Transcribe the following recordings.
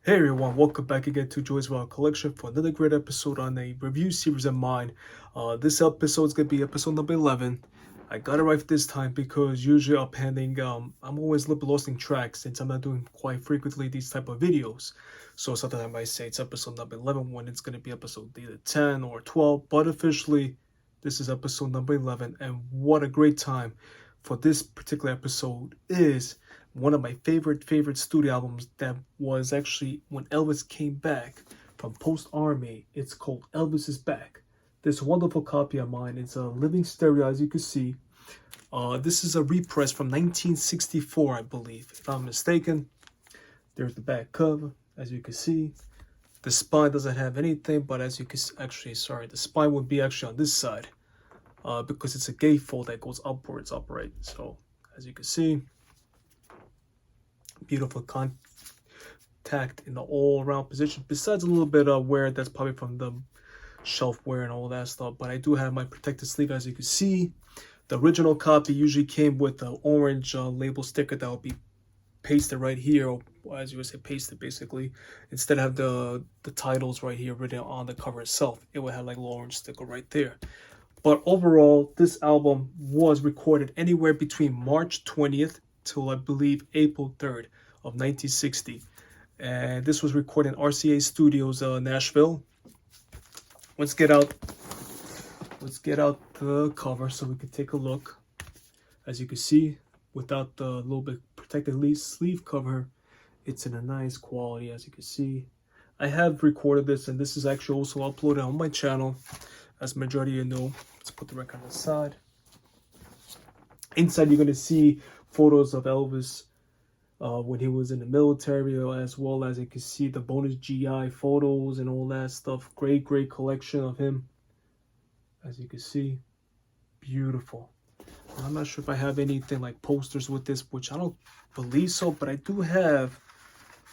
Hey everyone, welcome back again to Joy's Wild Collection for another great episode on a review series of mine. This episode is going to be episode number 11. I got it right this time because usually I'm always a little bit lost in track since I'm not doing quite frequently these type of videos. So sometimes I might say it's episode number 11 when it's going to be episode either 10 or 12, but officially this is episode number 11, and what a great time for this particular episode is one of my favorite studio albums that was actually when Elvis came back from post army. It's called Elvis is Back. This wonderful copy of mine. It's a living stereo, as you can see. This is a repress from 1964, I believe, if I'm mistaken. There's the back cover, as you can see. The spine doesn't have anything, but as you can actually, sorry, the spine would be actually on this side, because it's a gatefold that goes upwards, upright. So as you can see, beautiful contact in the all-around position, besides a little bit of wear that's probably from the shelf wear and all that stuff. But I do have my protected sleeve, as you can see. The original copy usually came with an orange label sticker that will be pasted right here, or as you would say, pasted basically. Instead of the titles right here written on the cover itself, it would have like a little orange sticker right there. But overall, this album was recorded anywhere between March 20th till I believe April 3rd of 1960. And this was recorded in RCA Studios, Nashville. Let's get out the cover so we can take a look. As you can see, without the little bit protected sleeve cover, it's in a nice quality, as you can see. I have recorded this, and this is actually also uploaded on my channel, as majority of you know. Let's put the record on the side. Inside, you're going to see photos of Elvis when he was in the military, as well as you can see the bonus GI photos and all that stuff. Great collection of him, as you can see. Beautiful. I'm not sure if I have anything like posters with this, which I don't believe so, but I do have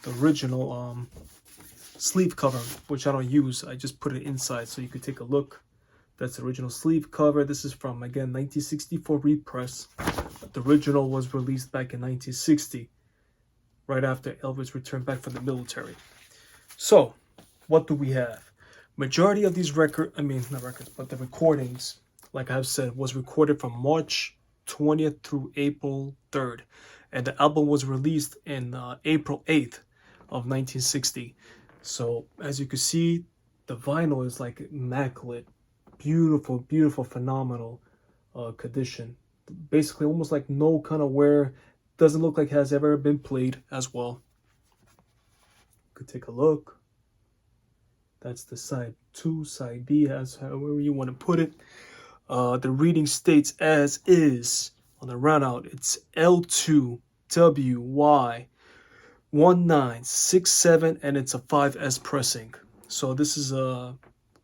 the original sleeve cover, which I don't use. I just put it inside so you could take a look. That's the original sleeve cover. This is from, again, 1964 repress. But the original was released back in 1960, right after Elvis returned back from the military. So, what do we have? Majority of these not records, but the recordings, like I've said, was recorded from March 20th through April 3rd. And the album was released in April 8th of 1960. So, as you can see, the vinyl is like immaculate. Beautiful, phenomenal condition. Basically, almost like no kind of wear. Doesn't look like it has ever been played as well. Could take a look. That's the side 2, side B, as however you want to put it. The reading states as is on the runout. It's L2WY1967, and it's a 5S pressing. So this is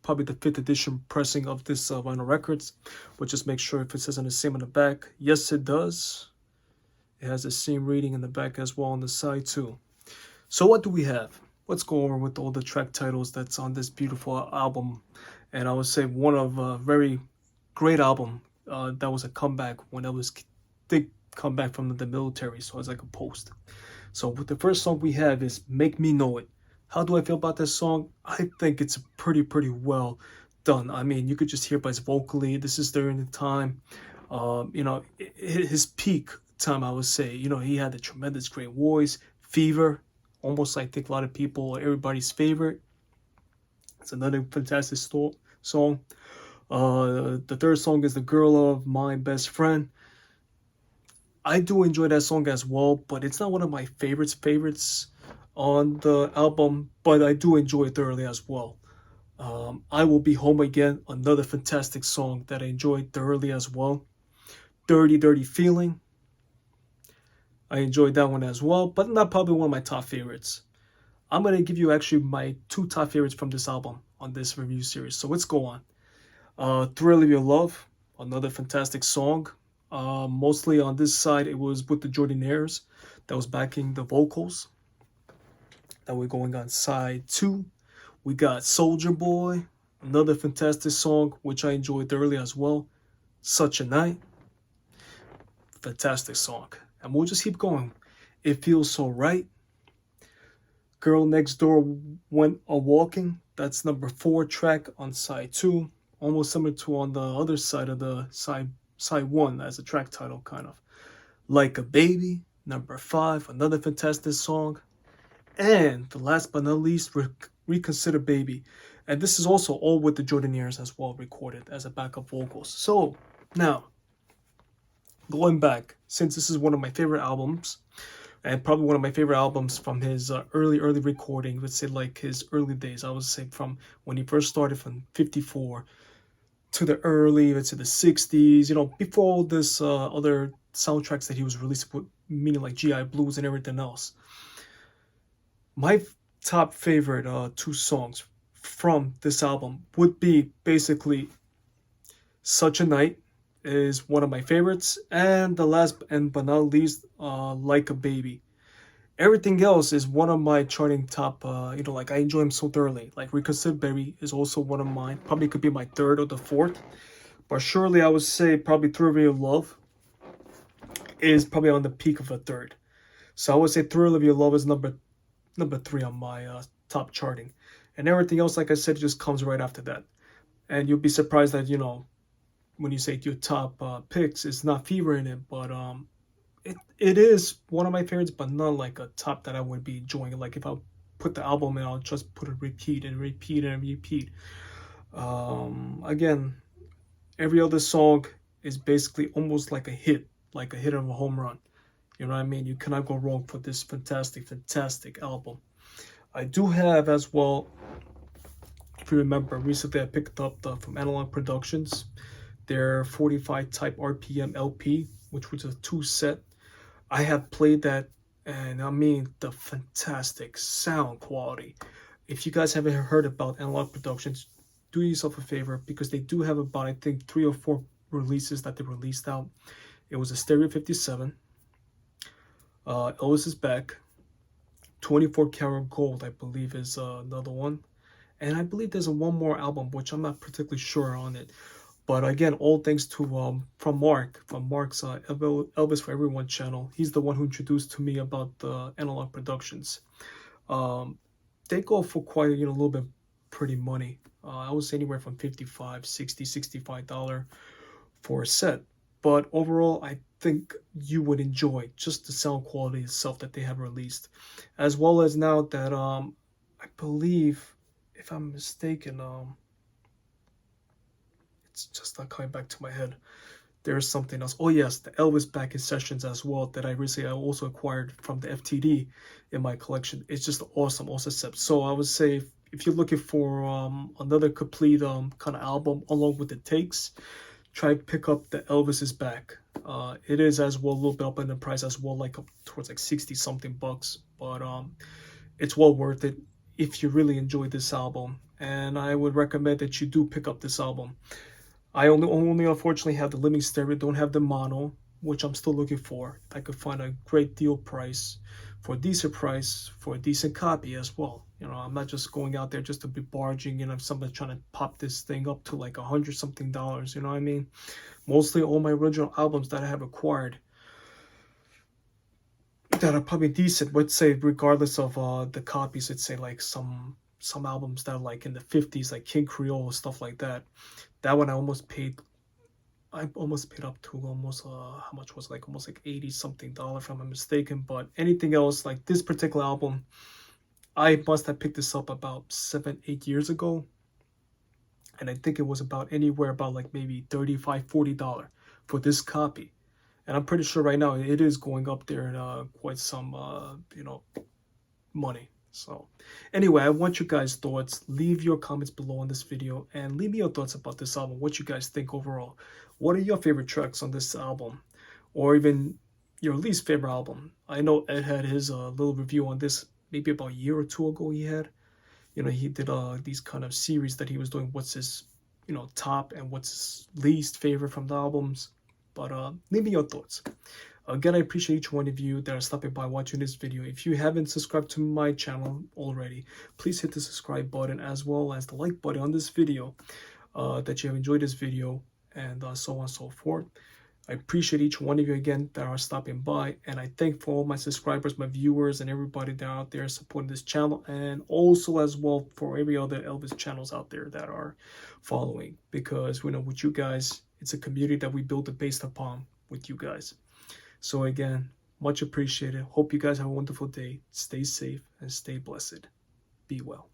probably the 5th edition pressing of this vinyl records. But just make sure if it says on the same on the back. Yes, it does. It has the same reading in the back as well on the side too. So what do we have? Let's go over with all the track titles that's on this beautiful album. And I would say one of a very great album that was a comeback when Elvis did come back from the military. So it's like a post. So with the first song we have is Make Me Know It. How do I feel about this song? I think it's pretty well done. I mean, you could just hear by his vocally. This is during the time, his peak time, I would say. He had a tremendous great voice. Fever, almost I think a lot of people, everybody's favorite. It's another fantastic song. The third song is The Girl of My Best Friend. I do enjoy that song as well, but it's not one of my favorites on the album, but I do enjoy it thoroughly as well. I Will Be Home Again, another fantastic song that I enjoyed thoroughly as well. Dirty Feeling, I enjoyed that one as well, but not probably one of my top favorites. I'm going to give you actually my 2 top favorites from this album on this review series. So let's go on. Thrill of Your Love, another fantastic song. Mostly on this side, it was with the Jordanaires that was backing the vocals. That we're going on side 2. We got Soldier Boy, another fantastic song, which I enjoyed thoroughly as well. Such a Night, fantastic song. And we'll just keep going. It Feels So Right, Girl Next Door Went a Walking. That's number 4 track on side 2. Almost similar to on the other side of the side 1 as a track title, kind of. Like a Baby, number 5, another fantastic song. And the last but not least, Reconsider Baby. And this is also all with the Jordanaires as well, recorded as a backup vocals. So now, going back, since this is one of my favorite albums, and probably one of my favorite albums from his early recording, let's say like his early days, I would say from when he first started from 54 to the early, let's say the 60s, before all this other soundtracks that he was releasing, meaning like GI Blues and everything else. My top favorite 2 songs from this album would be basically Such a Night is one of my favorites, and the last and but not least, Like a Baby. Everything else is one of my charting top, like I enjoy him so thoroughly. Like Reconsider Baby is also one of mine. Probably could be my third or the fourth. But surely I would say probably Thriller of Your Love is probably on the peak of a third. So I would say Thriller of Your Love is number 3 on my top charting. And everything else, like I said, just comes right after that. And you'll be surprised that, when you say your top picks, it's not Fever in it, but it is one of my favorites, but not like a top that I would be enjoying. Like if I put the album in, I'll just put it repeat and repeat and repeat. Again, every other song is basically almost like a hit of a home run. You know what I mean? You cannot go wrong for this fantastic album. I do have as well, if you remember, recently I picked up from Analog Productions, their 45 type RPM LP, which was a 2 set. I have played that, and I mean the fantastic sound quality. If you guys haven't heard about Analog Productions, do yourself a favor, because they do have about, I think, 3 or 4 releases that they released out. It was a Stereo 57, Elvis is Back, 24 Karat Gold, I believe, is another one. And I believe there's one more album, which I'm not particularly sure on it. But again, all thanks to from Mark's Elvis for Everyone channel. He's the one who introduced to me about the Analog Productions. They go for quite a little bit pretty money. I would say anywhere from $55, $60, $65 for a set. But overall, I think you would enjoy just the sound quality itself that they have released, as well as now that I believe, if I'm mistaken, it's just not coming back to my head. There's something else. Oh yes, the Elvis Back in Sessions as well that I also acquired from the FTD in my collection. It's just awesome set. So I would say if you're looking for another complete kind of album along with the takes, try to pick up the Elvis is Back. It is as well a little bit up in the price as well, like up towards like 60 something bucks, but it's well worth it if you really enjoy this album, and I would recommend that you do pick up this album. I only unfortunately have the living stereo, don't have the mono, which I'm still looking for. If I could find a great deal price for a decent copy as well. I'm not just going out there just to be barging, somebody trying to pop this thing up to like $100 something, you know what I mean? Mostly all my original albums that I have acquired that are probably decent, let's say, regardless of the copies. Let's say like some albums that are like in the 50s, like King Creole, stuff like that. That one I almost paid up to almost how much was like almost like $80 something, if I'm not mistaken. But anything else like this particular album, I must have picked this up about 7-8 years ago, and I think it was about anywhere about like maybe $35-40 for this copy. And I'm pretty sure right now it is going up there in quite some money. So anyway, I want you guys' thoughts. Leave your comments below on this video and leave me your thoughts about this album, what you guys think overall. What are your favorite tracks on this album, or even your least favorite album? I know Ed had his little review on this maybe about a year or 2 ago. He did these kind of series that he was doing, what's his top and what's his least favorite from the albums. But leave me your thoughts. Again, I appreciate each one of you that are stopping by watching this video. If you haven't subscribed to my channel already, please hit the subscribe button as well as the like button on this video, that you have enjoyed this video, and so on and so forth. I appreciate each one of you again that are stopping by, and I thank for all my subscribers, my viewers, and everybody that are out there supporting this channel, and also as well for every other Elvis channels out there that are following, because with you guys, it's a community that we build it based upon with you guys. So again, much appreciated. Hope you guys have a wonderful day. Stay safe and stay blessed. Be well.